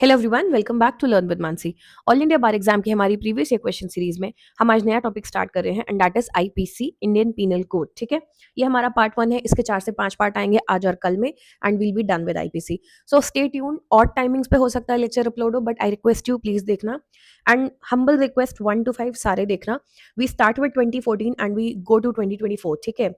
Hello everyone, welcome back to learn with Mansi. All India bar exam की हमारी previous year question series में हम आज नया टॉपिक स्टार्ट कर रहे हैं and that is IPC, Indian penal code. ठीक है, ये हमारा पार्ट 1 है। इसके 4 से 5 पार्ट आएंगे आज और कल में and will be done with IPC. So stay tune. और टाइमिंग्स पे हो सकता है लेक्चर अपलोड हो, but I request you please देखना एंड हम्बल रिक्वेस्ट 1 to 5 सारे देखना। We start with 2014 and we go to 2024। ठीक है,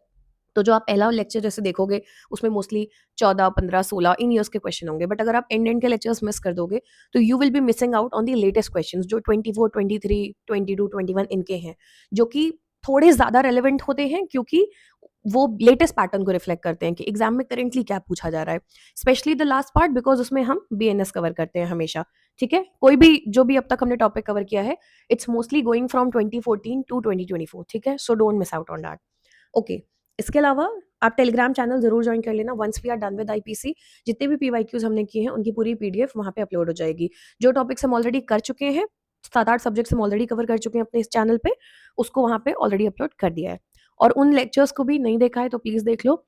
तो जो आप पहला लेक्चर जैसे देखोगे उसमें मोस्टली 14, 15, 16 इन ईयर्स के क्वेश्चन होंगे, बट अगर आप एंड के लेक्चर्स मिस कर दोगे तो you will B missing out on the latest questions जो 24, 23, 22, 21 इनके हैं, जो कि थोड़े ज्यादा रेलिवेंट होते हैं क्योंकि वो लेटेस्ट पैटर्न को रिफ्लेक्ट करते हैं कि एग्जाम में करेंटली क्या पूछा जा रहा है। Specially the last part, because उसमें हम बीएनएस कवर करते हैं हमेशा। ठीक है, कोई भी जो भी अब तक हमने टॉपिक कवर किया है, it's mostly going from 2014 to 2024। ठीक है, so don't miss out on that. Okay, इसके अलावा आप टेलीग्राम चैनल जरूर ज्वाइन कर लेना once we are done with IPC. जितने भी पीवाईक्यूज हमने किए हैं उनकी पूरी पीडीएफ वहां पे अपलोड हो जाएगी। जो टॉपिक्स हम ऑलरेडी कर चुके हैं, 7-8 सब्जेक्ट्स हम ऑलरेडी कवर कर चुके हैं अपने इस चैनल पे, उसको वहां पे ऑलरेडी अपलोड कर दिया है। और उन लेक्चर्स को भी नहीं देखा है तो प्लीज देख लो।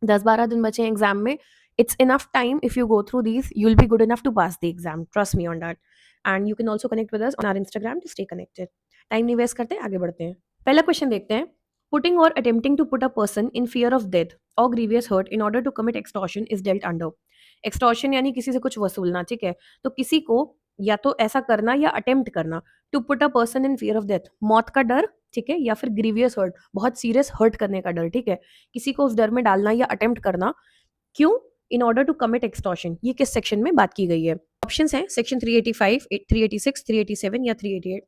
10-12 दिन बचे हैं एग्जाम में। It's enough time. If you go through these you will be good enough to pass the exam, trust me on that. And you can also connect with us on our Instagram to stay connected. Time नहीं waste करते, आगे बढ़ते हैं। पहला question देखते हैं। Putting or attempting to put a person in fear of death or grievous hurt in order to commit extortion is dealt under. Extortion यानी किसी से कुछ वसूलना। ठीक है, तो किसी को या तो ऐसा करना या अटेम्प्ट करना। To put a person in fear of death, मौत का डर। ठीक है, या फिर ग्रीवियस हर्ट, बहुत सीरियस हर्ट करने का डर। ठीक है, किसी को उस डर में डालना या अटेम्प्ट करना। क्यों? In order to commit extortion. ये किस सेक्शन में बात की गई है? ऑप्शंस हैं सेक्शन 385, 386, 387 या 388।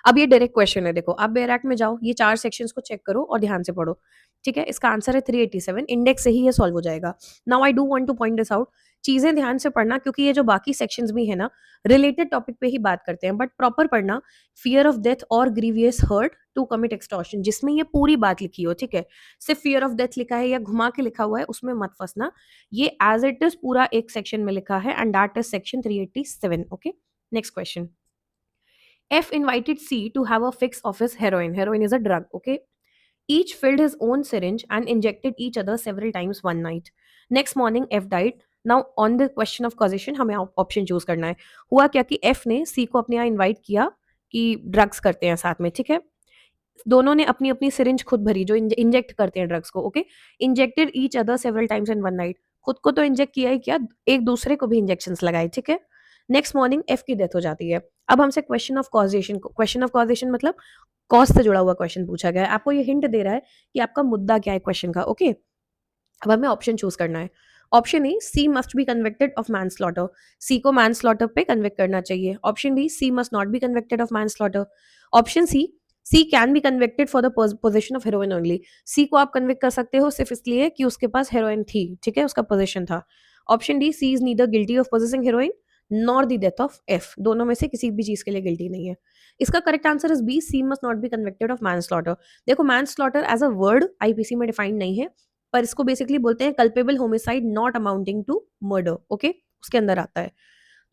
अब ये डायरेक्ट क्वेश्चन है, देखो आप बेयर एक्ट में जाओ, ये 4 सेक्शंस को चेक करो और ध्यान से पढ़ो। ठीक है, इसका आंसर है 387। इंडेक्स से ही ये सॉल्व हो जाएगा। Now I do want two point this out. चीजें ध्यान से पढ़ना क्योंकि ये जो बाकी सेक्शंस भी है ना, रिलेटेड टॉपिक पे ही बात करते हैं, बट प्रॉपर पढ़ना। फियर ऑफ डेथ और grievous hurt to commit extortion, जिसमें ये पूरी बात लिखी हो। ठीक है, सिर्फ फियर ऑफ डेथ लिखा है या घुमा के लिखा हुआ है उसमें मत फंसना। ये एज इट इज पूरा एक सेक्शन में लिखा है and that is section 387। Okay, next question. F invited C to have a fix of his heroin. Heroin is a drug, okay? Each filled his own syringe and injected each other several times one night. Next morning, F died. Now, on the question of causation, हमें option choose करना है। हुआ क्या कि F ने C को अपने यहाँ इन्वाइट किया कि ड्रग्स करते हैं साथ में। ठीक है, दोनों ने अपनी अपनी सिरिंज खुद भरी, जो इंजेक्ट करते हैं ड्रग्स को। Okay, injected each other several times in one night. खुद को तो इंजेक्ट किया ही किया, एक दूसरे को भी इंजेक्शन लगाए। ठीक है, नेक्स्ट मॉर्निंग एफ की डेथ हो जाती है। अब हमसे question of causation, question of causation मतलब कॉज से जुड़ा हुआ क्वेश्चन पूछा गया है। आपको ये हिंट दे रहा है कि आपका मुद्दा क्या है क्वेश्चन का। ओके, अब हमें ऑप्शन चूज करना है। Option A, C must be convicted of manslaughter. C को मैन स्लॉटर पे कन्विक्ट करना चाहिए। Option B, C must not be convicted of manslaughter. Option C can be convicted for the position of heroin only. C को आप convict कर सकते हो सिर्फ इसलिए कि उसके पास हेरोइन थी। ठीक है, उसका पोजिशन था। Option D, C is neither guilty of possessing heroin nor the death of F. दोनों में से किसी भी चीज के लिए गिल्टी नहीं है। इसका correct answer is B, C must not be convicted of manslaughter. देखो, manslaughter as a word IPC में डिफाइंड नहीं है, पर इसको बेसिकली बोलते हैं culpable homicide not amounting to murder. Okay, उसके अंदर आता है।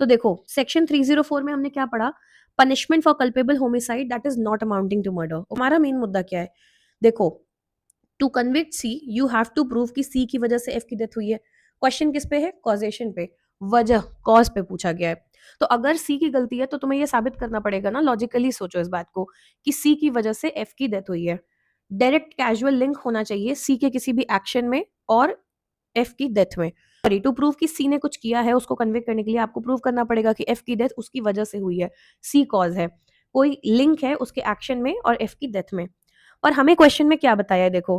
तो देखो, सेक्शन 304 में हमने क्या पढ़ा? Punishment for culpable homicide that is not amounting to murder. हमारा मेन मुद्दा क्या है? देखो, to convict C you have to prove कि सी की वजह से एफ की डेथ हुई है। क्वेश्चन किस पे है? कॉजेशन पे, वजह, कॉज पे पूछा गया है। तो अगर सी की गलती है तो तुम्हें ये साबित करना पड़ेगा ना, लॉजिकली सोचो इस बात को, कि सी की वजह से एफ की डेथ हुई है। डायरेक्ट कैजुअल लिंक होना चाहिए सी के किसी भी एक्शन में और एफ की डेथ में। सॉरी, टू प्रूव कि सी ने कुछ किया है, उसको कन्विक्ट करने के लिए आपको प्रूव करना पड़ेगा कि एफ की डेथ उसकी वजह से हुई है, सी कॉज है, कोई लिंक है उसके एक्शन में और एफ की डेथ में। और हमें क्वेश्चन में क्या बताया है? देखो,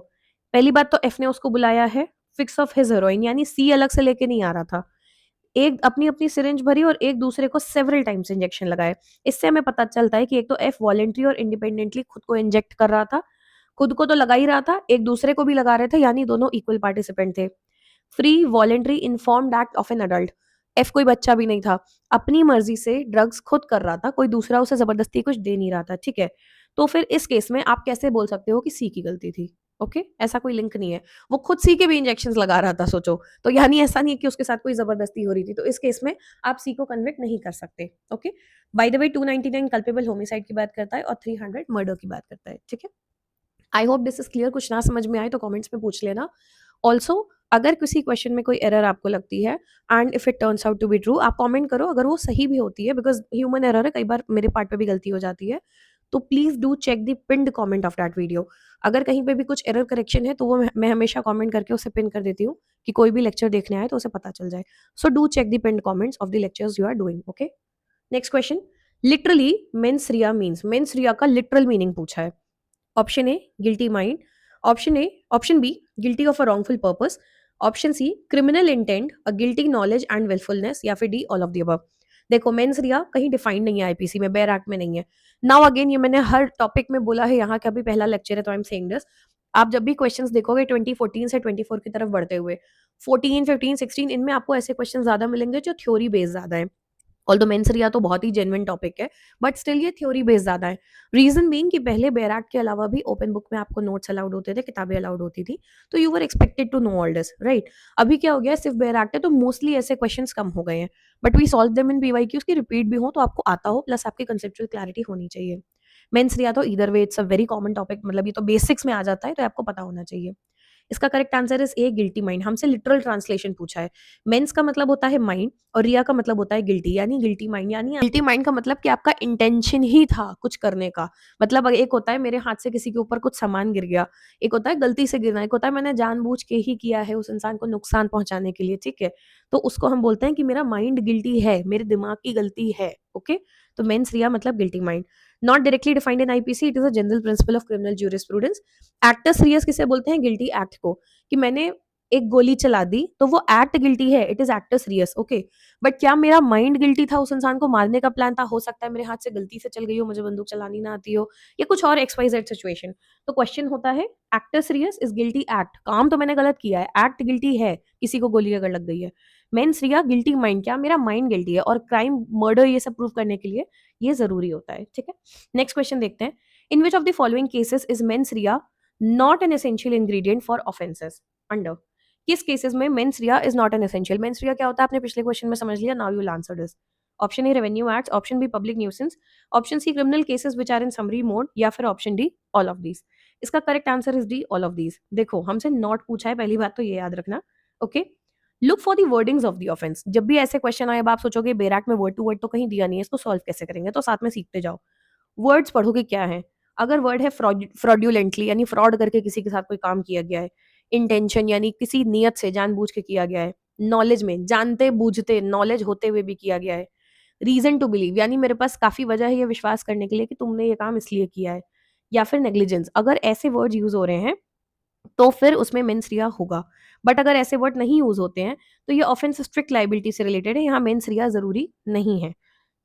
पहली बात तो एफ ने उसको बुलाया है फिक्स ऑफ हिज हेरोइन, यानी सी अलग से लेके नहीं आ रहा था। एक अपनी अपनी सिरिंज भरी और एक दूसरे को सेवरल टाइम्स इंजेक्शन लगाए। इससे हमें पता चलता है कि एक तो एफ वॉलेंट्री और इंडिपेंडेंटली खुद को इंजेक्ट कर रहा था, खुद को तो लगा ही रहा था, एक दूसरे को भी लगा रहे थे, यानी दोनों इक्वल पार्टिसिपेंट थे। Free voluntary informed act of an adult. F कोई बच्चा भी नहीं था, अपनी मर्जी से ड्रग्स खुद कर रहा था, कोई दूसरा उसे जबरदस्ती कुछ दे नहीं रहा था। ठीक है, तो फिर इस केस में आप कैसे बोल सकते हो कि सी की गलती थी? ओके, ऐसा कोई लिंक नहीं है। वो खुद सी के भी इंजेक्शन लगा रहा था, सोचो तो, यानी ऐसा नहीं है कि उसके साथ कोई जबरदस्ती हो रही थी। तो इस केस में आप सी को कन्विक्ट नहीं कर सकते। Okay, by the way 299 culpable homicide की बात करता है और 300 मर्डर की बात करता है। ठीक है, आई होप दिस इज क्लियर। कुछ ना समझ में आए तो कमेंट्स में पूछ लेना। ऑल्सो अगर किसी क्वेश्चन में कोई एरर आपको लगती है and if it turns out to be true, आप कमेंट करो अगर वो सही भी होती है, बिकॉज ह्यूमन एरर है, कई बार मेरे पार्ट पे भी गलती हो जाती है, तो please do check the pinned comment of that video. अगर कहीं पे भी कुछ एरर करेक्शन है तो वो मैं हमेशा कमेंट करके उसे पिन कर देती हूँ कि कोई भी लेक्चर देखने आए तो उसे पता चल जाए। So do check the pinned comments of the lectures you are doing. Okay, next question, literally mens rea means, mens rea का लिटरल मीनिंग पूछा है। Option A guilty mind, option B guilty of a wrongful purpose, option C criminal intent, a guilty knowledge and wilfulness, या फिर D all of the above. देखो mens rea कहीं defined नहीं है IPC में, bear act में नहीं है। नाउ अगेन ये मैंने हर टॉपिक में बोला है, यहाँ का भी पहला लेक्चर है तो आई एम सेइंग दिस। आप जब भी क्वेश्चंस देखोगे 2014 से 24 की तरफ बढ़ते हुए, 14 15 16 इनमें आपको ऐसे क्वेश्चन ज्यादा मिलेंगे जो थ्योरी बेस्ड ज्यादा है। ऑल्दो मेंसरिया तो बहुत ही जेन्युइन टॉपिक है, बट स्टिल ये थ्योरी बेस्ड ज्यादा है। रीजन बीइंग कि पहले बैराक के अलावा भी ओपन बुक में आपको नोट्स अलाउड होते थे, किताबें अलाउड होती थी, तो you were expected to know all this, right. अभी क्या हो गया, सिर्फ बैराक है तो मोस्टली ऐसे क्वेश्चंस कम हो गए हैं, but we solve them in PYQs की रिपीट भी हो तो आपको आता हो, प्लस आपकी कंसेप्चुअल क्लैरिटी होनी चाहिए। मेंसरिया तो इधर way it's a very common topic, मतलब ये तो बेसिक्स में आ जाता है, तो आपको पता होना चाहिए। इसका correct answer is A guilty mind. हमसे लिटरल ट्रांसलेशन पूछा है। मेंस का मतलब होता है माइंड और रिया का मतलब होता है गिल्टी, यानी गिल्टी माइंड, यानी गिल्टी माइंड का मतलब कि आपका इंटेंशन ही था कुछ करने का। मतलब एक होता है मेरे हाथ से किसी के ऊपर कुछ सामान गिर गया, एक होता है गलती से गिरना, एक होता है मैंने जानबूझ के ही किया है उस इंसान को नुकसान पहुंचाने के लिए, ठीक है। तो उसको हम बोलते हैं कि मेरा माइंड गिल्टी है, मेरे दिमाग की गलती है। ओके, तो मेंस रिया मतलब guilty mind. Not directly defined in IPC, it is a general principle of criminal jurisprudence. Actor serious किसे बोलते हैं, गिल्टी एक्ट को, कि मैंने एक गोली चला दी तो वो एक्ट गिल्टी है, it is actor serious. Okay, but क्या मेरा माइंड गिल्टी था, उस इंसान को मारने का प्लान था, हो सकता है मेरे हाथ से गलती से चल गई हो, मुझे बंदूक चलानी ना आती हो, या कुछ और एक्स वाई जेड सिचुएशन। तो क्वेश्चन होता है actor serious is guilty act, काम तो मैंने गलत किया है, एक्ट गिल्टी है, किसी को गोली अगर लग गई है। मेंस रिया गिल्टी माइंड, क्या मेरा माइंड गिल्टी है, और क्राइम मर्डर ये सब प्रूव करने के लिए ये जरूरी होता है, ठीक है। नेक्स्ट क्वेश्चन देखते हैं, in which of the following cases is mens rea not an essential ingredient for offences under. किस केसेस में mens rea is not an essential, mens rea क्या होता है आपने पिछले क्वेश्चन में समझ लिया, now you will answer this. Option A revenue acts, option B public nuisance, option C criminal cases which are in summary mode, या फिर option D all of these. इसका correct answer is D all of these. देखो हमसे not पूछा है, पहली बात तो ये याद रखना। Okay, look for the wordings of the offence. जब भी ऐसे क्वेश्चन आए, अब आप सोचोगे बेराक में वर्ड टू वर्ड तो कहीं दिया नहीं है, इसको सॉल्व कैसे करेंगे, तो साथ में सीखते जाओ। वर्ड्स पढ़ोगे क्या है, अगर वर्ड है फ्रॉड्यूलेंटली यानी फ्रॉड करके किसी के साथ कोई काम किया गया है, इंटेंशन यानी किसी नियत से जानबूझ के किया गया है, नॉलेज में जानते बूझते नॉलेज होते हुए भी किया गया है, रीजन टू बिलीव यानी मेरे पास काफी वजह है ये विश्वास करने के लिए कि तुमने ये काम इसलिए किया है, या फिर नेग्लिजेंस, अगर ऐसे वर्ड यूज हो रहे हैं तो फिर उसमें मेंस रिया होगा। बट अगर ऐसे वर्ड नहीं यूज होते हैं तो ये ऑफेंस स्ट्रिक्ट लाइबिलिटी से रिलेटेड है, यहाँ मेंस रिया जरूरी नहीं है।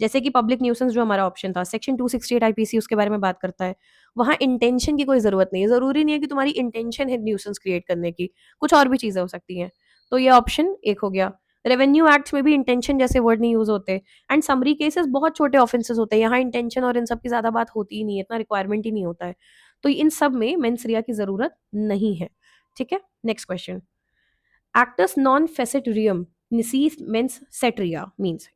जैसे कि पब्लिक न्यूसेंस जो हमारा ऑप्शन था, सेक्शन 268 आईपीसी उसके बारे में बात करता है, वहां इंटेंशन की कोई जरूरत नहीं है, जरूरी नहीं है कि तुम्हारी इंटेंशन है न्यूसेंस क्रिएट करने की, कुछ और भी चीजें हो सकती हैं। तो ये ऑप्शन एक हो गया। रेवेन्यू एक्ट्स में भी इंटेंशन जैसे वर्ड नहीं यूज होते, एंड समरी केसेस बहुत छोटे ऑफेंसेस होते हैं, यहाँ इंटेंशन और इन सब की ज्यादा बात होती ही नहीं है, इतना रिक्वायरमेंट ही नहीं होता है। तो इन सब में मेंस रिया की जरूरत नहीं है, ठीक है। नेक्स्ट क्वेश्चन, एक्टस नॉन फेसिटरियम निसी मेंस सेट्रिया मीन्स,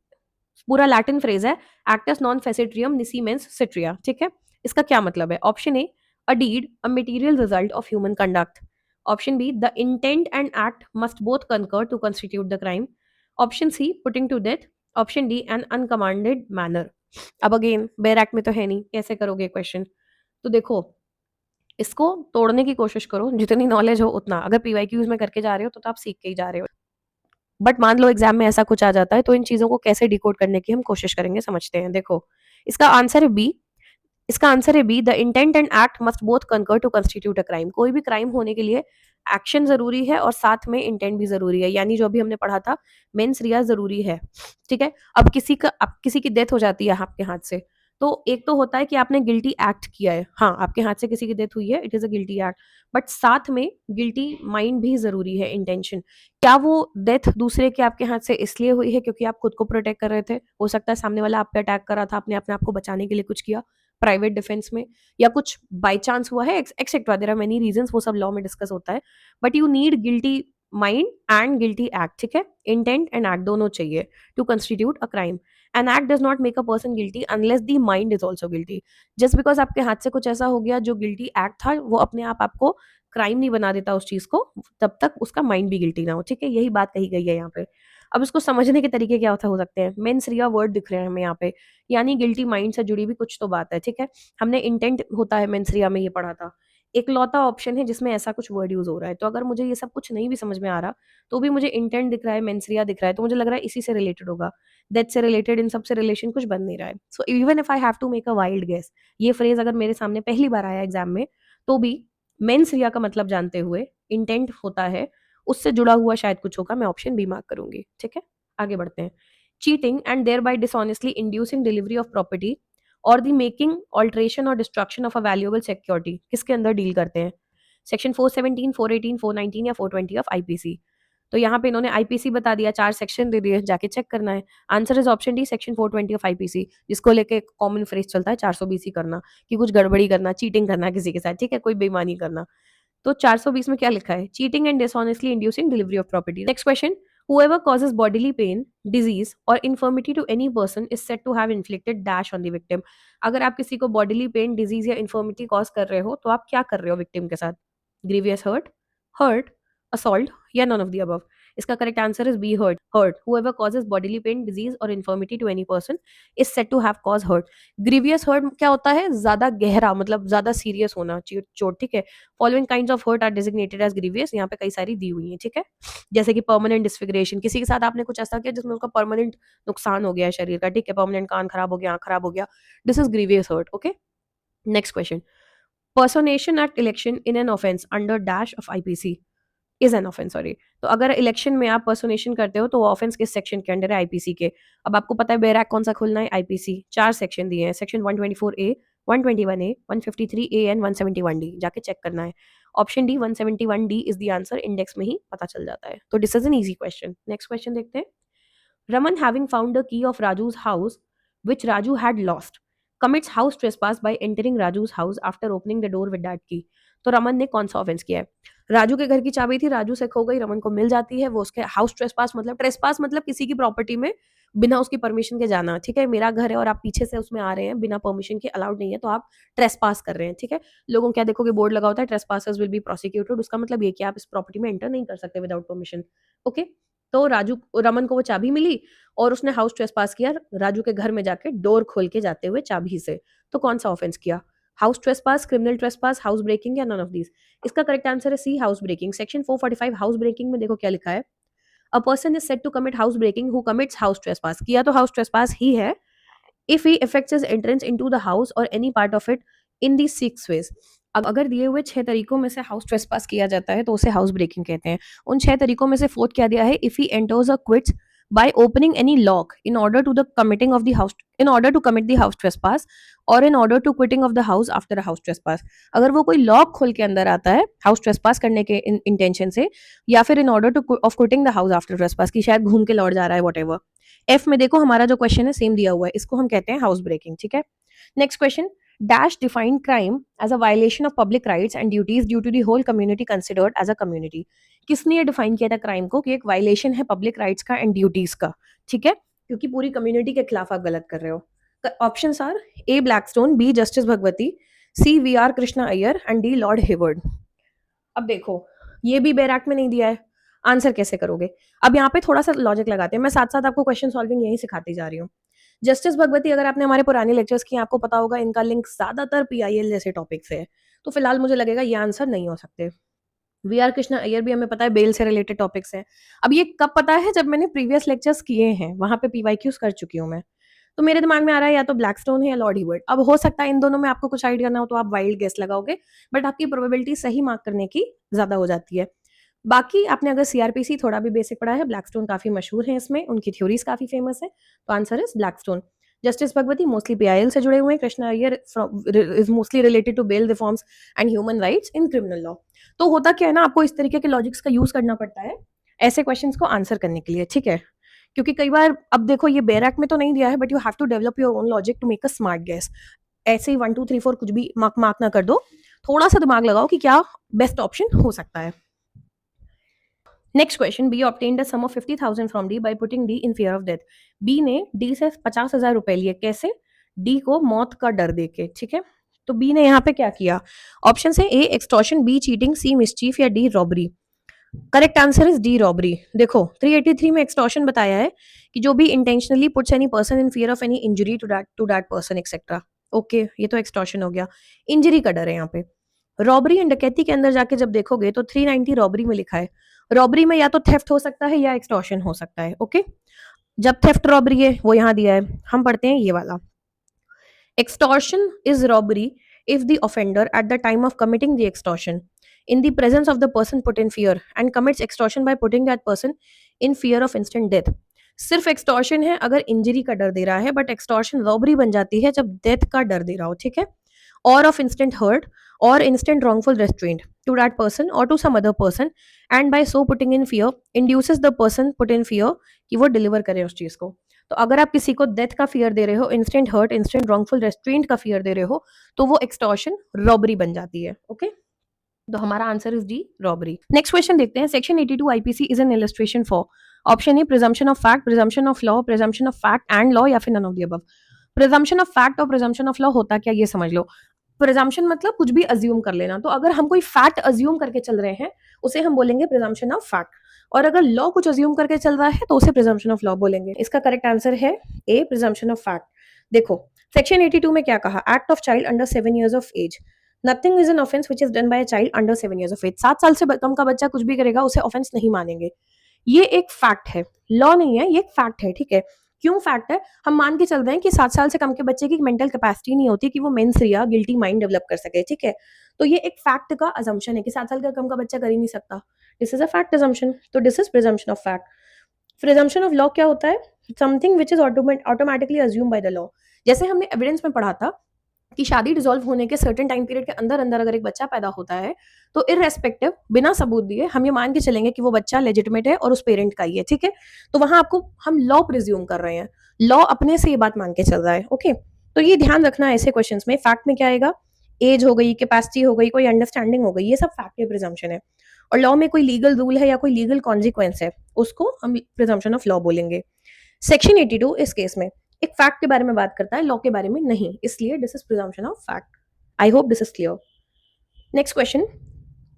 पूरा लैटिन फ्रेज है, एक्टस नॉन फेसिट्रियम निसी मेंस सेट्रिया, ठीक है। इसका क्या मतलब है, option A a deed a material result of human conduct, option B the intent and act must both concur to constitute the crime, option C putting to death, option D an uncommanded manner. अब again bare act में तो है नहीं, कैसे करोगे question. तो देखो इसको तोड़ने की कोशिश करो, जितनी नॉलेज हो उतना, अगर पीवाईक्यूज में करके जा रहे हो तो आप सीख के ही जा रहे हो, बट मान लो एग्जाम में ऐसा कुछ आ जाता है तो इन चीजों को कैसे डिकोड करने की हम कोशिश करेंगे, समझते हैं। देखो इसका आंसर है बी, इसका आंसर है B, the intent and act must both concur to constitute a crime. कोई भी क्राइम होने के लिए एक्शन जरूरी है और साथ में इंटेंट भी जरूरी है, यानी जो अभी हमने पढ़ा था मेंस रिया जरूरी है, ठीक है। अब किसी की डेथ हो जाती है आपके हाथ से, तो एक तो होता है कि आपने गिल्टी एक्ट किया है, हाँ आपके हाथ से किसी की डेथ हुई है, it is a guilty act, but साथ में गिल्टी माइंड भी जरूरी है, इंटेंशन। क्या वो डेथ दूसरे के आपके हाथ से इसलिए हुई है क्योंकि आप खुद को प्रोटेक्ट कर रहे थे, हो सकता है सामने वाला आप पे अटैक कर रहा था, आपने अपने आप को बचाने के लिए कुछ किया प्राइवेट डिफेंस में, या कुछ बाय चांस हुआ है, etcetera, there are many reasons, वो सब लॉ में डिस्कस होता है, but you need guilty mind and guilty act, ठीक है। इंटेंट एंड एक्ट दोनों चाहिए to constitute a crime, an act does not make a person guilty unless the mind is also guilty. Just because आपके हाथ से कुछ ऐसा हो गया जो गिल्टी एक्ट था, वो अपने आप आपको क्राइम नहीं बना देता उस चीज को, तब तक उसका माइंड भी गिल्टी ना हो। ठीक है, यही बात कही गई है यहाँ पे। अब इसको समझने के तरीके क्या हो सकते हैं? मेंस रिया वर्ड दिख रहे हैं हमें यहाँ पे, यानी गिल्टी माइंड से जुड़ी भी कुछ तो बात है। ठीक है, हमने इंटेंट होता है मेंस रिया में ये पढ़ा था। एक लौता ऑप्शन है जिसमें ऐसा कुछ वर्ड यूज हो रहा है। तो अगर मुझे ये सब कुछ नहीं भी समझ में आ रहा, तो भी मुझे इंटेंट दिख रहा है, मेंसरिया दिख रहा है, तो मुझे लग रहा है इसी से रिलेटेड होगा। दैट से रिलेटेड, इन सब से रिलेशन कुछ बन नहीं रहा है। So even if I have to make a wild guess, ये फ्रेज अगर मेरे सामने पहली बार आया एग्जाम में, तो भी मेंसरिया का मतलब जानते हुए इंटेंट होता है, उससे जुड़ा हुआ शायद कुछ होगा। मैं ऑप्शन बी मार्क करूंगी। ठीक है, आगे बढ़ते हैं। Cheating and there by dishonestly inducing delivery of property और द मेकिंग ऑल्ट्रेशन और destruction of a valuable security किसके अंदर डील करते हैं? सेक्शन 417, 418, 419 या 420 ऑफ आईपीसी। तो यहाँ पे इन्होंने आईपीसी बता दिया, 4 सेक्शन दे दिए, जाके चेक करना है। Answer is option D, section 420 of IPC, जिसको लेके कॉमन फ्रेज चलता है 420 करना, कि कुछ गड़बड़ी करना, चीटिंग करना किसी के साथ। ठीक है, कोई बेईमानी करना। तो 420 में क्या लिखा है? Cheating and dishonestly inducing delivery of property. Next question, whoever causes bodily pain, disease or infirmity to any person is said to have inflicted dash on the victim। अगर आप किसी को bodily pain, disease या infirmity cause कर रहे हो, तो आप क्या कर रहे हो victim के साथ? Grievous hurt, assault या none of the above? इसका correct answer is B, hurt. whoever causes bodily pain, disease or infirmity to any person is said to have caused hurt। Grievous hurt क्या होता है? ज्यादा गहरा, मतलब ज्यादा सीरियस होना, चोट। ठीक है, following kinds of hurt are designated as grievous, यहाँ पे कई सारी दी हुई है। ठीक है, जैसे कि परमानेंट डिस्फिगरेशन, किसी के साथ आपने कुछ ऐसा किया जिसमें उसका परमानेंट नुकसान हो गया है शरीर का। ठीक है, परमानेंट कान खराब हो गया, आंख खराब हो गया, this is grievous hurt. Okay, next question, personation at election in an offence under dash of IPC is an offence, sorry. तो अगर इलेक्शन में आप पर्सोनेशन करते हो, तो वो ऑफेंस किस सेक्शन के अंडर है? आईपीसी के। अब आपको पता है बैराक कौन सा खोलना है? आईपीसी। 4 सेक्शन दिए हैं, section 124A, 121A, 153A and 171D, जाके चेक करना है। Option D 171D is the answer, index में ही पता चल जाता है। तो this is an easy question. Next question देखते हैं। Raman, having found the key of Raju's house, which Raju had lost, commits house trespass by entering Raju's house after opening the door with that key। तो रमन ने कौन सा offence किया है? राजू के घर की चाबी थी, राजू से खो गई, रमन को मिल जाती है, वो उसके हाउस ट्रेसपास, मतलब ट्रेसपास मतलब किसी की प्रॉपर्टी में बिना उसकी परमिशन के जाना। ठीक है, मेरा घर है और आप पीछे से उसमें आ रहे हैं बिना परमिशन के, अलाउड नहीं है, तो आप ट्रेसपास कर रहे हैं। ठीक है, लोगों क्या देखोगे, बोर्ड लगा होता है ट्रेसपासर्स विल बी प्रोसिक्यूटेड, उसका मतलब ये कि आप इस प्रॉपर्टी में एंटर नहीं कर सकते विदाउट परमिशन। ओके, तो रमन को वो चाबी मिली और उसने हाउस ट्रेसपास किया राजू के घर में जाके, डोर खोल के जाते हुए चाबी से। तो कौन सा ऑफेंस किया? House trespass, criminal trespass, house breaking या नन ऑफ दीज? इसका करेक्ट आंसर है C, house breaking. Section 445 house breaking में देखो क्या लिखा है, a person is said to commit house breaking who commits house trespass. किया तो हाउस ट्रेसपास ही है if he effects his entrance into the house और any part of it in the 6 ways. अब अगर दिए हुए 6 तरीकों में से हाउस ट्रेसपास किया जाता है, तो उसे हाउस ब्रेकिंग कहते हैं। उन 6 तरीकों में से फोर्थ क्या दिया है? इफ ही एंटर्स और quits by opening any lock in order to the committing of the house, in order to commit the house trespass or in order to quitting of the house after a house trespass। अगर वो कोई lock खोल के अंदर आता है house trespass करने के इंटेंशन से, या फिर इन order two of quitting the house after trespass, की शायद घूम के लौट जा रहा है, व्हाटएवर। एफ में देखो हमारा जो क्वेश्चन है सेम दिया हुआ है, इसको हम कहते हैं हाउस ब्रेकिंग। ठीक है, next question, dash defined crime as a violation of public rights and duties due to the whole community considered as a community. किसने ये डिफाइन किया था क्राइम को कि एक वायलेशन है पब्लिक राइट्स का एंड ड्यूटीज का? ठीक है, क्योंकि पूरी कम्युनिटी के खिलाफ आप गलत कर रहे हो। Option are A Blackstone, B justice Bhagwati, C V R Krishna Iyer and D lord Hayward. अब देखो ये भी बैराक में नहीं दिया है, आंसर कैसे करोगे? अब यहाँ पे थोड़ा सा लॉजिक लगाते हैं, मैं साथ साथ आपको क्वेश्चन सॉल्विंग यही सिखाती जा रही हूँ। जस्टिस भगवती, अगर आपने हमारे पुराने लेक्चर्स किए आपको पता होगा इनका लिंक ज्यादातर पीआईएल जैसे टॉपिक से है, तो फिलहाल मुझे लगेगा ये आंसर नहीं हो सकते। वी आर कृष्णा अय्यर भी हमें पता है बेल से रिलेटेड टॉपिक्स हैं। अब ये कब पता है? जब मैंने प्रीवियस लेक्चर्स किए हैं, वहां पे पीवाईक्यूज कर चुकी हूँ मैं। तो मेरे दिमाग में आ रहा है या तो ब्लैकस्टोन है या लॉर्ड हिवर्ट। अब हो सकता है इन दोनों में आपको कुछ आइडिया ना हो, तो आप वाइल्ड गेस लगाओगे, बट आपकी प्रोबेबिलिटी सही मार्क करने की ज्यादा हो जाती है। बाकी आपने अगर सीआरपीसी थोड़ा भी बेसिक पढ़ा है, ब्लैकस्टोन काफी मशहूर है, इसमें उनकी थ्योरीज काफी फेमस है, तो answer is Blackstone. Justice Bhagwati mostly PIL से जुड़े हुए हैं, Krishna Iyer is mostly related to bail reforms and human rights in criminal law. तो होता क्या है ना, आपको इस तरीके के लॉजिक्स का यूज करना पड़ता है ऐसे क्वेश्चंस को आंसर करने के लिए। ठीक है, क्योंकि कई बार, अब देखो ये बैराक में तो नहीं दिया है, but you have to develop your own logic to make a smart guess. ऐसे ही 1 2 3 4 कुछ भी मार्क ना कर दो, थोड़ा सा दिमाग लगाओ कि क्या बेस्ट ऑप्शन हो सकता है। Next question, B obtained a sum of 50,000 from D by putting D in fear of death. B ने डी से 50,000 रुपए लिए, कैसे? डी को मौत का डर देके, ठीक है। तो बी ने यहाँ पे क्या किया? ऑप्शन है A extortion, B cheating, C mischief या D robbery. Correct answer is D robbery. देखो 383 में एक्सटॉर्शन बताया है कि जो भी intentionally puts any person in fear of any injury to that person etcetera. Okay, ये तो एक्सटॉर्शन हो गया, इंजरी का डर है यहाँ पे। रॉबरी एंड डकैती के अंदर जाके जब देखोगे तो 390 रॉबरी में लिखा है। रॉबरी में या तो थेफ्ट हो सकता है या एक्सटॉर्शन हो सकता है। ओके, जब थेफ्ट रॉबरी है वो यहाँ दिया है, हम पढ़ते हैं ये वाला। Extortion is robbery if the offender, at the time of committing the extortion, in the presence of the person put in fear, and commits extortion by putting that person in fear of instant death. सिर्फ extortion है अगर injury का डर दे रहा है, but extortion robbery बन जाती है जब डेथ का डर दे रहा हो, ठीक है। और of instant hurt or instant wrongful restraint to that person or to some other person, and by so putting in fear induces the person put in fear कि वो डिलीवर करे उस चीज को। तो अगर आप किसी को डेथ का फियर दे रहे हो, instant hurt, instant wrongful restraint का फियर दे रहे हो, तो वो एक्सटॉर्शन रॉबरी बन जाती है। ओके, तो हमारा answer is D robbery. Next question देखते हैं। Section 82 IPC is an illustration for. Option A presumption of fact, presumption of law, presumption of fact and law, या फिर none of the above. Presumption of fact और presumption of law होता क्या, ये समझ लो। Presumption मतलब कुछ भी अज्यूम कर लेना, तो अगर हम कोई फैक्ट अज्यूम करके चल रहे हैं उसे हम बोलेंगे प्रिजम्पशन ऑफ फैक्ट, और अगर लॉ कुछ अज्यूम करके चल रहा है तो उसे प्रिजम्पशन ऑफ लॉ बोलेंगे। इसका करेक्ट आंसर है ए प्रिजम्पशन ऑफ फैक्ट। देखो सेक्शन 82 में क्या कहा, act of child under 7 years of age, nothing is an offence which is done by a child under 7 years of age. 7 साल से कम का बच्चा कुछ भी करेगा उसे ऑफेंस नहीं मानेंगे। ये एक फैक्ट है, लॉ नहीं है, ये एक फैक्ट है, ठीक है। क्यों फैक्ट है? हम मान के चल रहे हैं कि 7 साल से कम के बच्चे की मेंटल कैपेसिटी नहीं होती कि वो मेंस या गिल्टी माइंड डेवलप कर सके, ठीक है। तो ये एक फैक्ट का अजम्पशन है कि 7 साल का कम का बच्चा कर ही नहीं सकता। This is a fact assumption, तो this is presumption of fact. Presumption of law क्या होता है? Something which is automatically assume by the law. जैसे हमने एविडेंस में पढ़ा था कि शादी डिसॉल्व होने के सर्टेन टाइम पीरियड के अंदर अंदर अगर एक बच्चा पैदा होता है तो इररेस्पेक्टिव, बिना सबूत दिए हम ये मान के चलेंगे कि वो बच्चा लेजिटिमेट है और उस पेरेंट का ही है, ठीक है। तो वहां आपको हम लॉ प्रिज्यूम कर रहे हैं, लॉ अपने से ये बात मान के चल रहा है। ओके, तो ये ध्यान रखना ऐसे क्वेश्चंस में। फैक्ट में क्या आएगा? एज हो गई, कैपेसिटी हो गई, कोई अंडरस्टैंडिंग हो गई, ये सब फैक्ट के प्रिजम्पशन है। और लॉ में कोई लीगल रूल है या कोई लीगल कॉन्सिक्वेंस है, उसको हम प्रिजम्पशन ऑफ लॉ बोलेंगे। सेक्शन 82 इस केस में एक फैक्ट के बारे में बात करता है, लॉ के बारे में नहीं, इसलिए this is presumption of fact. I hope this is clear. Next question,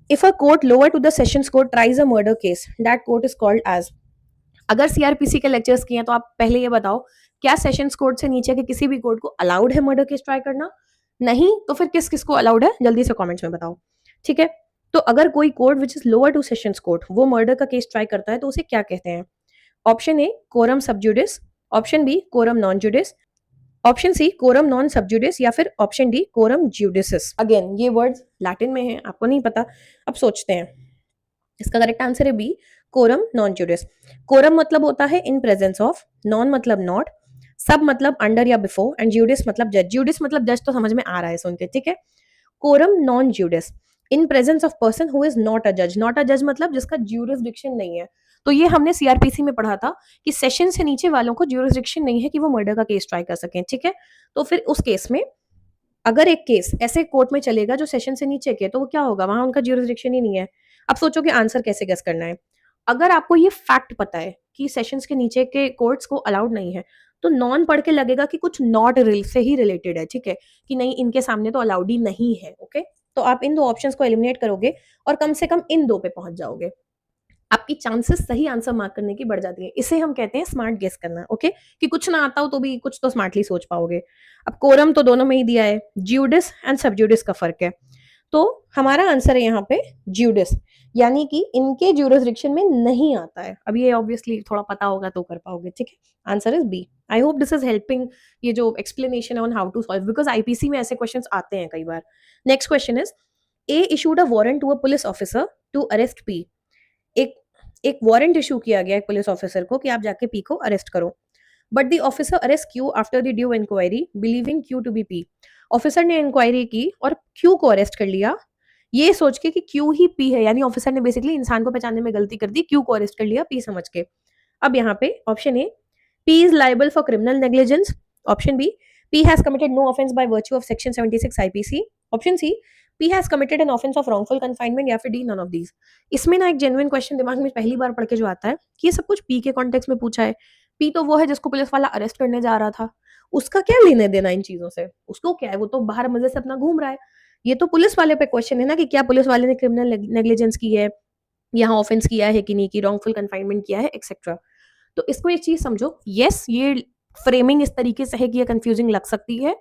if a court lower to the sessions court tries a murder case, that court is called as. अगर सीआरपीसी के lectures किए हैं तो आप पहले ये बताओ, क्या सेशंस कोर्ट से नीचे के किसी भी कोर्ट को अलाउड है मर्डर केस ट्राई करना? नहीं, तो फिर किस किस को अलाउड है, जल्दी से कमेंट्स में बताओ, ठीक है। तो अगर कोई court which is lower two sessions court वो मर्डर का केस ट्राई करता है तो उसे क्या कहते हैं? Option A coram sub judice, option B coram non judice, option C coram non sub judice, या फिर option D coram judicis. Again ये वर्ड्स लैटिन में है, आपको नहीं पता, अब सोचते हैं। इसका करेक्ट आंसर है B coram non judice. Coram मतलब होता है इन प्रेजेंस ऑफ, नॉन मतलब नॉट, सब मतलब अंडर या बिफोर, एंड जुडिस मतलब जज। जुडिस मतलब जज तो समझ में आ रहा है सुन के, ठीक है। Coram non judice, in presence of person who is not a जज। नॉट अ जज मतलब जिसका ज्यूरिसडिक्शन नहीं है। तो ये हमने सीआरपीसी में पढ़ा था कि सेशन से नीचे वालों को ज्यूरिसडिक्शन नहीं है कि वो मर्डर का केस ट्राई कर सकें, ठीक है। तो फिर उस केस में अगर एक केस ऐसे कोर्ट में चलेगा जो सेशन से नीचे के, तो वो क्या होगा, वहां उनका ज्यूरिसडिक्शन ही नहीं है। अब सोचो कि आंसर कैसे गेस करना है। अगर आपको ये फैक्ट पता है कि सेशंस के नीचे के कोर्ट्स को अलाउड नहीं है, तो नॉन पढ़ के लगेगा कि कुछ नॉट रिल से ही रिलेटेड है, ठीक है, कि नहीं इनके सामने तो अलाउड ही नहीं है। ओके, तो आप इन दो ऑप्शंस को एलिमिनेट करोगे और कम से कम इन दो पे पहुंच जाओगे, आपकी चांसेस सही आंसर मार्क करने की बढ़ जाती है। इसे हम कहते हैं स्मार्ट गेस करना। ओके, कि कुछ ना आता हो तो भी कुछ तो स्मार्टली सोच पाओगे। अब कोरम तो दोनों में ही दिया है, ज्यूडिस एंड सबज्यूडिस का फर्क है, तो हमारा आंसर है यहाँ पे ज्यूडिस, यानी कि इनके ज्यूरिसडिक्शन में नहीं आता है। अब ये ऑब्वियसली थोड़ा पता होगा तो कर पाओगे, ठीक है। Answer is B. I hope this is helping, ये जो एक्सप्लेनेशन है on how to solve, because IPC में ऐसे क्वेश्चंस आते हैं कई बार। Next question is, A issued a warrant to a police officer to arrest P. एक एक वारंट इशू किया गया एक पुलिस ऑफिसर को कि आप जाके पी को अरेस्ट करो, but the officer arrest Q after the due inquiry believing Q to be P. Officer ने इंक्वायरी की और क्यू को अरेस्ट कर लिया ये सोच के कि क्यू ही पी है, यानी ऑफिसर ने बेसिकली इंसान को पहचानने में गलती कर दी, क्यू को अरेस्ट कर लिया पी समझ के। अब यहाँ पे option A, P is liable for criminal negligence, option B, P has committed no offence by virtue of section 76 IPC, option C, P has committed an offence of wrongful confinement या फिर D none of these. इसमें ना एक genuine question दिमाग में पहली बार पढ़ के जो आता है कि ये सब कुछ पी के कॉन्टेक्स्ट में पूछा है। पी तो वो है जिसको पुलिस वाला अरेस्ट करने जा रहा था, उसका क्या लेने देना इन चीजों से, उसको क्या है, वो तो बाहर मजे से अपना घूम रहा है। ये तो पुलिस वाले पे क्वेश्चन है ना कि क्या पुलिस वाले ने क्रिमिनल नेग्लिजेंस की है, यहाँ ऑफेंस किया है कि नहीं, की रॉन्गफुल कन्फाइनमेंट किया है, एक्सेट्रा। तो इसको एक चीज समझो, यस ये फ्रेमिंग इस तरीके से है कि ये कंफ्यूजिंग लग सकती है,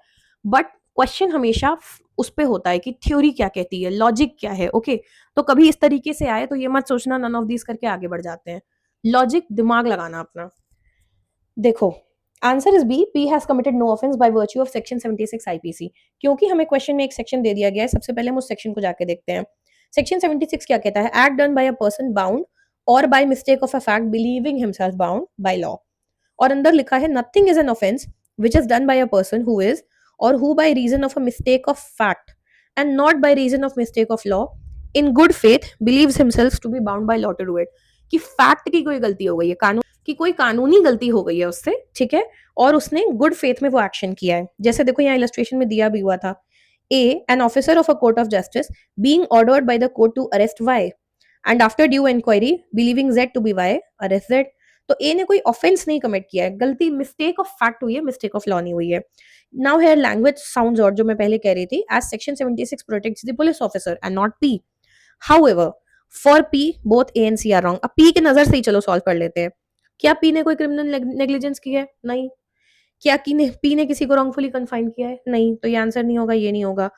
बट क्वेश्चन हमेशा उस पे होता है कि थ्योरी क्या कहती है, लॉजिक क्या है। ओके तो कभी इस तरीके से आए तो ये मत सोचना नन ऑफ दिस करके आगे बढ़ जाते हैं, लॉजिक दिमाग लगाना अपना। देखो answer is B, P has committed no offence by virtue of section 76 IPC. क्योंकि हमें क्वेश्चन में एक सेक्शन दे दिया गया है, सबसे पहले हम उस सेक्शन को जाके देखते हैं। सेक्शन 76 क्या कहता है, act done by a person bound or by mistake of a fact believing himself bound by law. और अंदर लिखा है nothing is an offence which is done by a person who is or who by reason of a mistake of fact and not by reason of mistake of law in good faith believes himself to be bound by law to do it. कि fact की कोई गलती हो गई है, कानून की कोई कानूनी गलती हो गई है उससे, ठीक है, और उसने गुड फेथ में वो एक्शन किया है। जैसे देखो यहाँ इलस्ट्रेशन में दिया भी हुआ था, A an officer of a court of justice being ordered by the court to arrest Y and after due inquiry believing Z to be Y arrest Z. तो ए ने कोई ऑफेंस नहीं कमिट किया है, गलती मिस्टेक ऑफ फैक्ट हुई है, mistake of law नहीं हुई है। नाउ हेयर लैंग्वेज साउंड्स और जो मैं पहले कह रही थी, as section 76 protects the police officer and not P. However for P both A and C are wrong. अब पी की नजर से ही चलो सॉल्व कर लेते हैं। क्या पी ने कोई क्रिमिनल नेग्लिजेंस की है, नहीं। क्या पी ने किसी को रॉन्गफुली कन्फाइन किया है, नहीं, तो ये आंसर नहीं होगा, ये नहीं होगा।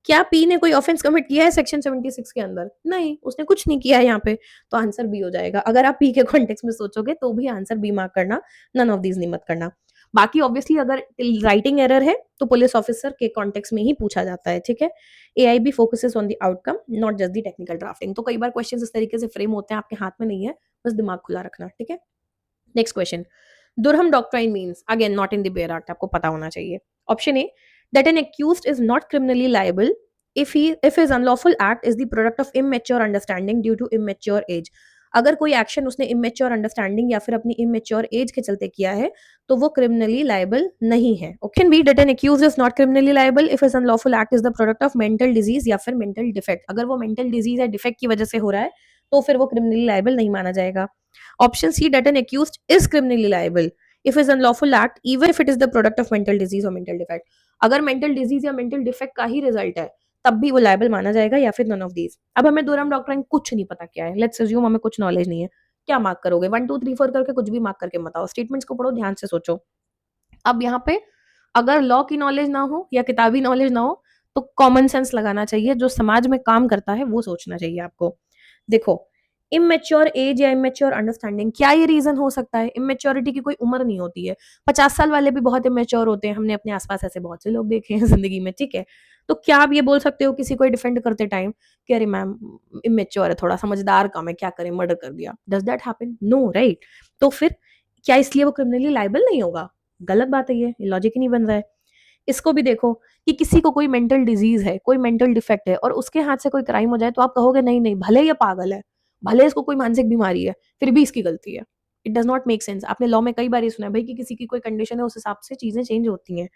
क्या पी ने कोई ऑफेंस कमिट किया है सेक्शन 76 के अंदर, नहीं, उसने कुछ नहीं किया है यहाँ पे, तो आंसर बी हो जाएगा। अगर आप पी के कॉन्टेक्स्ट में सोचोगे तो भी आंसर बी मार्क करना, नन ऑफ दीज नहीं मत करना। बाकी ऑब्वियसली अगर राइटिंग एरर है तो पुलिस ऑफिसर के कॉन्टेक्स्ट में ही पूछा जाता है, ठीक है। AIB focuses on the outcome not just the technical drafting. तो कई बार क्वेश्चन इस तरीके से फ्रेम होते हैं, आपके हाथ में नहीं है, बस दिमाग खुला रखना, ठीक है। Next question, Durham doctrine means, again not in the bare act, आपको पता होना चाहिए। Option A, that an accused is not criminally liable if his unlawful act is the product of immature understanding due to immature age। अगर कोई action उसने immature understanding या फिर अपनी इमेच्योर एज के चलते किया है तो वो क्रिमिनली लायबल नहीं है। Can be that an accused is not criminally liable if his unlawful act is the product of mental disease या फिर mental defect। अगर वो mental disease या defect की वजह से हो रहा है तो फिर वो क्रिमिनली लायबल नहीं माना जाएगा। Option C, that an accused is criminally liable if his unlawful act even if it is the product of mental disease or mental defect। अगर मेंटल डिजीज या मेंटल डिफेक्ट का ही रिजल्ट है तब भी वो लायबल माना जाएगा या फिर नन ऑफ दीज। अब हमें दुरहम डॉक्ट्राइन कुछ नहीं पता क्या है, लेट्स अज्यूम हमें कुछ नॉलेज नहीं है, क्या मार्क करोगे, 1 2 3 4 करके कुछ भी मार्क करके बताओ, स्टेटमेंट्स को पढ़ो, ध्यान से सोचो। अब यहाँ पे अगर लॉ की नॉलेज ना हो या किताबी नॉलेज ना हो तो कॉमन सेंस लगाना चाहिए, जो समाज में काम करता है वो सोचना चाहिए आपको। देखो इमेच्योर एज या इमेच्योर अंडरस्टैंडिंग, क्या ये रीजन हो सकता है? इमेच्योरिटी की कोई उम्र नहीं होती है, 50 साल वाले भी बहुत इमेच्योर होते हैं, हमने अपने आसपास ऐसे बहुत से लोग देखे हैं जिंदगी में, ठीक है। तो क्या आप ये बोल सकते हो किसी को डिफेंड करते टाइम कि अरे मैम इमेच्योर है, थोड़ा समझदार कम है, क्या करें, मर्डर कर दिया, does that happen? No, right. तो फिर क्या इसलिए वो क्रिमिनली लायबल नहीं होगा? गलत बात है, ये लॉजिक ही नहीं बन रहा है। इसको भी देखो कि किसी को कोई मेंटल डिजीज है, कोई मेंटल डिफेक्ट है और उसके हाथ से कोई क्राइम हो जाए तो आप कहोगे नहीं नहीं, भले ये पागल है, भले इसको कोई मानसिक बीमारी है, फिर भी इसकी गलती है। It does not make sense. आपने लॉ में कई बार ये सुना है भाई कि किसी की कोई कंडीशन है उस हिसाब से चीजें चेंज होती हैं,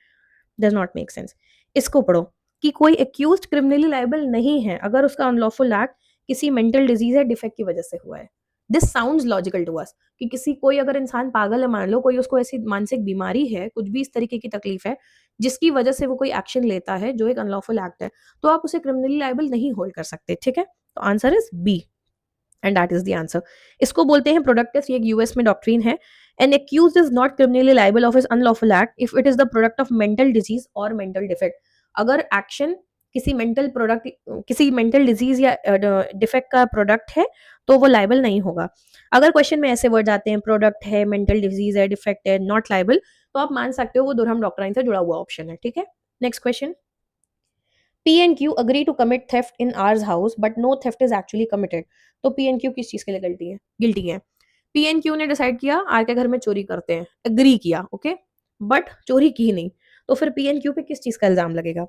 डज नॉट मेक सेंस। इसको पढ़ो कि कोई एक्यूज्ड क्रिमिनली लायबल नहीं है अगर उसका अनलॉफुल एक्ट किसी मेंटल डिजीज या डिफेक्ट की वजह से हुआ है। This sounds logical to us कि किसी कोई अगर इंसान पागल है, मान लो कोई उसको ऐसी मानसिक बीमारी है, कुछ भी इस तरीके की तकलीफ है जिसकी वजह से वो कोई एक्शन लेता है जो एक अनलॉफुल एक्ट है, तो आप उसे क्रिमिनली लायबल नहीं होल्ड कर सकते, ठीक है। तो answer is B and that is the answer. इसको बोलते हैं प्रोडक्टिव, ये एक यूएस में डॉक्ट्रीन है। An accused is not criminally liable of his unlawful act if it is the product of mental disease or mental defect। अगर action किसी mental product, किसी मेंटल डिजीज या डिफेक्ट का प्रोडक्ट है तो वो लाइबल नहीं होगा। अगर क्वेश्चन में ऐसे वर्ड आते हैं प्रोडक्ट है, मेंटल डिजीज है, डिफेक्ट है, नॉट लाइबल, तो आप मान सकते हो वो दुरहम डॉक्ट्राइन से जुड़ा हुआ ऑप्शन है, ठीक है। Next question, P and Q agree to commit theft in R's house, but no theft is actually committed। तो P and Q किस चीज के लिए गिल्टी है? P and Q ने डिसाइड किया आर के घर में चोरी करते हैं, एग्री किया, ओके, बट चोरी की नहीं। तो फिर P and Q पे किस चीज का इल्जाम लगेगा?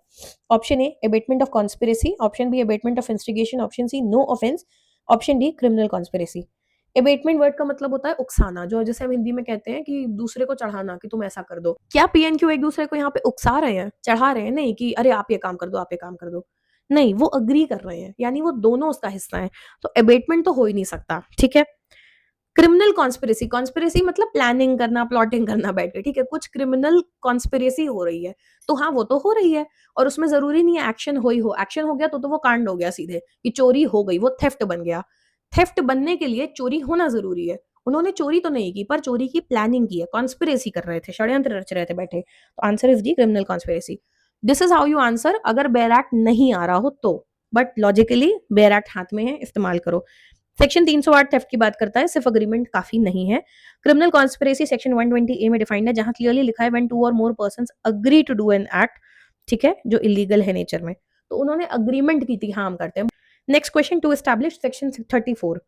Option A abetment of conspiracy, option B abetment of instigation, option C no offence, option D criminal conspiracy. Abetment word का मतलब होता है उकसाना, जो जैसे हम हिंदी में कहते हैं कि दूसरे को चढ़ाना कि तुम ऐसा कर दो। क्या पी एंड क्यू एक दूसरे को यहाँ पे उकसा रहे हैं, चढ़ा रहे हैं? नहीं कि अरे आप ये काम कर दो, आप ये काम कर दो। नहीं, वो अग्री कर रहे हैं, यानी वो दोनों उसका हिस्सा है, तो अबेटमेंट तो हो ही नहीं सकता, ठीक है। क्रिमिनल कॉन्स्पिरेसी, कॉन्स्पिरेसी मतलब प्लानिंग करना, प्लॉटिंग करना बैठ के, ठीक है, कुछ क्रिमिनल कॉन्स्पिरेसी हो रही है, तो हाँ वो तो हो रही है, और उसमें जरूरी नहीं है एक्शन हो ही हो, एक्शन हो गया तो वो कांड हो गया सीधे कि चोरी हो गई, वो थेफ्ट बन गया। थेफ्ट बनने के लिए चोरी होना जरूरी है, उन्होंने चोरी तो नहीं की पर चोरी की प्लानिंग की है, कॉन्स्पिरेसी कर रहे थे, षड्यंत्र रच रहे थे बैठे, तो answer is D criminal conspiracy. This is how you answer अगर बेयर एक्ट नहीं आ रहा हो तो, बट लॉजिकली बेयर एक्ट हाथ में है, इस्तेमाल करो। सेक्शन 308 थेफ्ट की बात करता है, सिर्फ अग्रीमेंट काफी नहीं है। क्रिमिनल कॉन्स्पिरेसी सेक्शन 120 ए में डिफाइंड है, जहां क्लियरली लिखा है when two or more persons agree to do an act, ठीक है, जो इलीगल है नेचर में, तो उन्होंने अग्रीमेंट की थी, हाँ हम करते हैं। Next question, to establish section 34,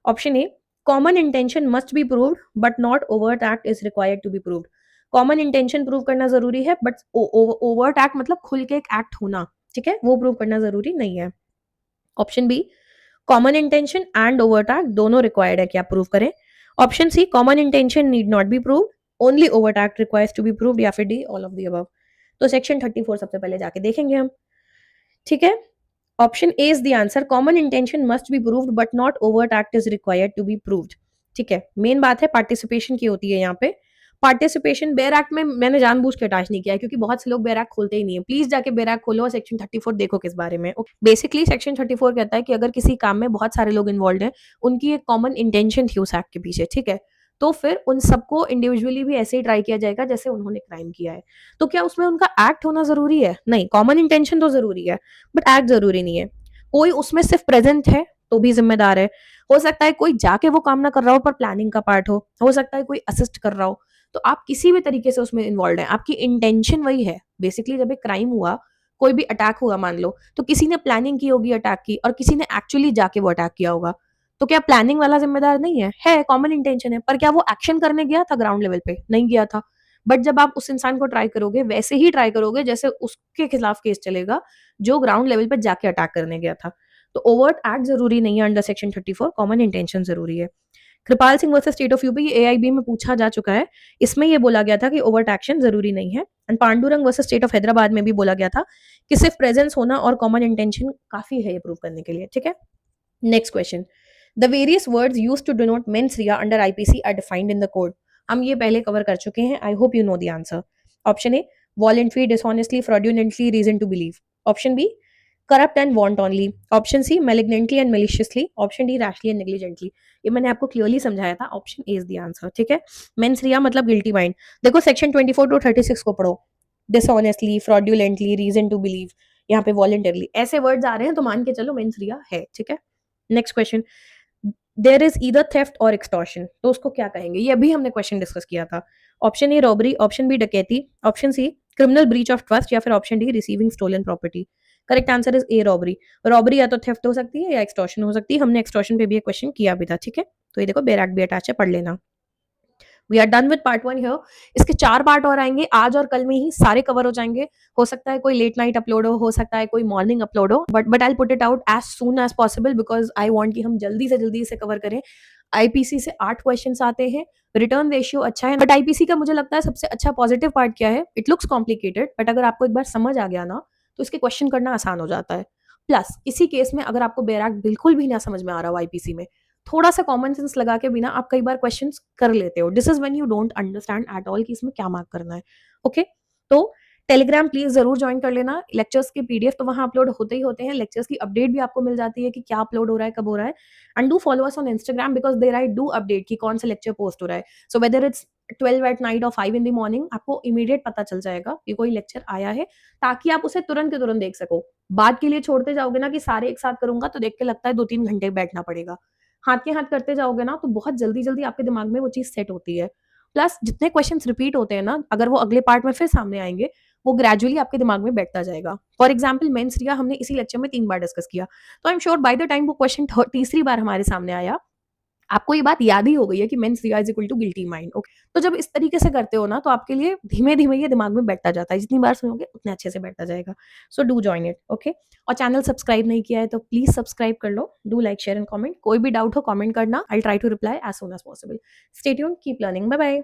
option A, common intention must be proved but not overt act is required to be proved. Common intention prove करना जरूरी है, बट ओवर्ट एक्ट मतलब खुल के एक एक्ट होना, ठीक है, वो प्रूव करना जरूरी नहीं है। Option B, common intention and overt act दोनों रिक्वायर्ड है कि आप प्रूव करें। Option C, common intention need not be proved, only overt act requires to be proved, या फिर D, all of the above. तो सेक्शन 34 सबसे पहले जाके देखेंगे हम, ठीक है। Option A is the answer, common intention must be proved but not overt act is required to be proved, ठीक है। मेन बात है पार्टिसिपेशन की होती है यहाँ पे। पार्टिसिपेशन बेयर एक्ट में मैंने जानबूझ के अटैच नहीं किया है, क्योंकि बहुत से लोग बेयर एक्ट खोलते ही नहीं है, प्लीज जाके बेयर एक्ट खोलो और सेक्शन 34 देखो किस बारे में। बेसिकली सेक्शन 34 कहता है कि अगर किसी काम में बहुत सारे लोग इन्वॉल्व हैं, उनकी एक कॉमन इंटेंशन थी उस एक्ट के पीछे, ठीक है, तो फिर उन सबको इंडिविजुअली भी ऐसे ही ट्राई किया जाएगा जैसे उन्होंने क्राइम किया है। तो क्या उसमें उनका एक्ट होना जरूरी है? नहीं, कॉमन इंटेंशन तो जरूरी है बट एक्ट जरूरी नहीं है। कोई उसमें सिर्फ प्रेजेंट है तो भी जिम्मेदार है। हो सकता है कोई जाके वो काम ना कर रहा हो पर प्लानिंग का पार्ट हो सकता है कोई असिस्ट कर रहा हो, तो आप किसी भी तरीके से उसमें इन्वॉल्व है, आपकी इंटेंशन वही है। बेसिकली जब एक क्राइम हुआ, कोई भी अटैक हुआ मान लो, तो किसी ने प्लानिंग की होगी अटैक की और किसी ने एक्चुअली जाके वो अटैक किया होगा, तो क्या प्लानिंग वाला जिम्मेदार नहीं है? है, कॉमन इंटेंशन है, पर क्या वो एक्शन करने गया था ग्राउंड लेवल पे? नहीं गया था। बट जब आप उस इंसान को ट्राई करोगे, वैसे ही ट्राई करोगे जैसे उसके खिलाफ केस चलेगा जो ग्राउंड लेवल पे जाके अटैक करने गया था। तो ओवर्ट एक्ट जरूरी नहीं है अंडर सेक्शन 34, कॉमन इंटेंशन जरूरी है। Kripal Singh versus state of UP, ये एआईबी में पूछा जा चुका है, इसमें ये बोला गया था कि ओवर्ट एक्शन जरूरी नहीं है। And Pandurang versus state of Hyderabad में भी बोला गया था कि सिर्फ प्रेजेंस होना और कॉमन इंटेंशन काफी है ये प्रूव करने के लिए, ठीक है। Next question, the various words used to denote mens rea under IPC are defined in the code. हम ये पहले कवर कर चुके हैं, I hope you know the answer. Option A, voluntary, dishonestly, fraudulently, reason to believe. Option B, corrupt and wantonly. Option C, malignantly and maliciously. Option D, rashly and negligently. ये मैंने आपको clearly समझाया था, option A is the answer, ठीक है। Mens rea मतलब guilty mind. देखो section 24 to 36 को पढ़ो, dishonestly, fraudulently, reason to believe, यहाँ पे वॉलेंटरली, ऐसे वर्ड्स आ रहे हैं तो मान के चलो मेंस रिया है, ठीक है। Next question, there is either theft और एक्सटॉर्शन, तो उसको क्या कहेंगे? ये अभी हमने क्वेश्चन डिस्कस किया था। Option A robbery, option B dacoity, option C criminal breach of trust, या फिर option D receiving stolen property. Correct answer is A robbery. Robbery या तो थेफ्ट हो सकती है या एक्सटॉर्शन हो सकती है, हमने एक्सटॉर्शन पे भी एक क्वेश्चन किया भी था, ठीक है। तो ये देखो बेरैक भी अटैच है, पढ़ लेना। We are done with part 1 here. इसके 4 पार्ट और आएंगे, आज और कल में ही सारे कवर हो जाएंगे। हो सकता है कोई लेट नाइट अपलोड हो सकता है कोई मॉर्निंग अपलोड हो, but I put it out as soon as possible because I want कि हम जल्दी से जल्दी इसे कवर करें। आईपीसी से 8 क्वेश्चंस आते हैं, रिटर्न रेशियो अच्छा है, बट आईपीसी का मुझे लगता है सबसे अच्छा पॉजिटिव पार्ट क्या है, इट लुक्स कॉम्प्लिकेटेड बट अगर आपको एक बार समझ आ गया ना तो इसके क्वेश्चन करना आसान हो जाता है। प्लस इसी केस में अगर आपको बैराक बिल्कुल भी ना समझ में आ रहा हो आईपीसी में, थोड़ा सा कॉमन सेंस लगा के बिना आप कई बार क्वेश्चंस कर लेते हो। This is when you don't understand at all कि इसमें क्या मार्क करना है। ओके, तो टेलीग्राम प्लीज जरूर ज्वाइन कर लेना। लेक्चर्स के पीडीएफ तो वहां अपलोड होते ही होते हैं, लेक्चर्स की अपडेट भी आपको मिल जाती है कि क्या अपलोड हो रहा है, कब हो रहा है। And do follow us on Instagram because there I do update कि कौन सा लेक्चर पोस्ट हो रहा है। So whether it's 12 at night और 5 इन द मॉर्निंग, आपको इमीडिएट पता चल जाएगा कि कोई लेक्चर आया है, ताकि आप उसे तुरंत के तुरंत देख सको। बाद के लिए छोड़ते जाओगे ना कि सारे एक साथ करूंगा तो देख के लगता है 2-3 घंटे बैठना पड़ेगा। हाथ के हाथ करते जाओगे ना तो बहुत जल्दी जल्दी आपके दिमाग में वो चीज सेट होती है। प्लस जितने क्वेश्चंस रिपीट होते हैं ना, अगर वो अगले पार्ट में फिर सामने आएंगे, वो ग्रेजुअली आपके दिमाग में बैठता जाएगा। फॉर एग्जाम्पल मेंस रिया हमने इसी लेक्चर में 3 बार डिस्कस किया, तो I am sure by the time वो क्वेश्चन तीसरी बार हमारे सामने आया, आपको ये बात याद ही हो गई है कि mens rea is equal to guilty mind. Okay, तो जब इस तरीके से करते हो ना तो आपके लिए धीमे धीमे ये दिमाग में बैठता जाता है, जितनी बार सुनोगे उतने अच्छे से बैठता जाएगा। So do join it, okay. और चैनल सब्सक्राइब नहीं किया है तो प्लीज सब्सक्राइब कर लो। Do like, share and comment. कोई भी डाउट हो कमेंट करना, I try to reply as soon as possible. Stay tuned, keep learning, bye bye.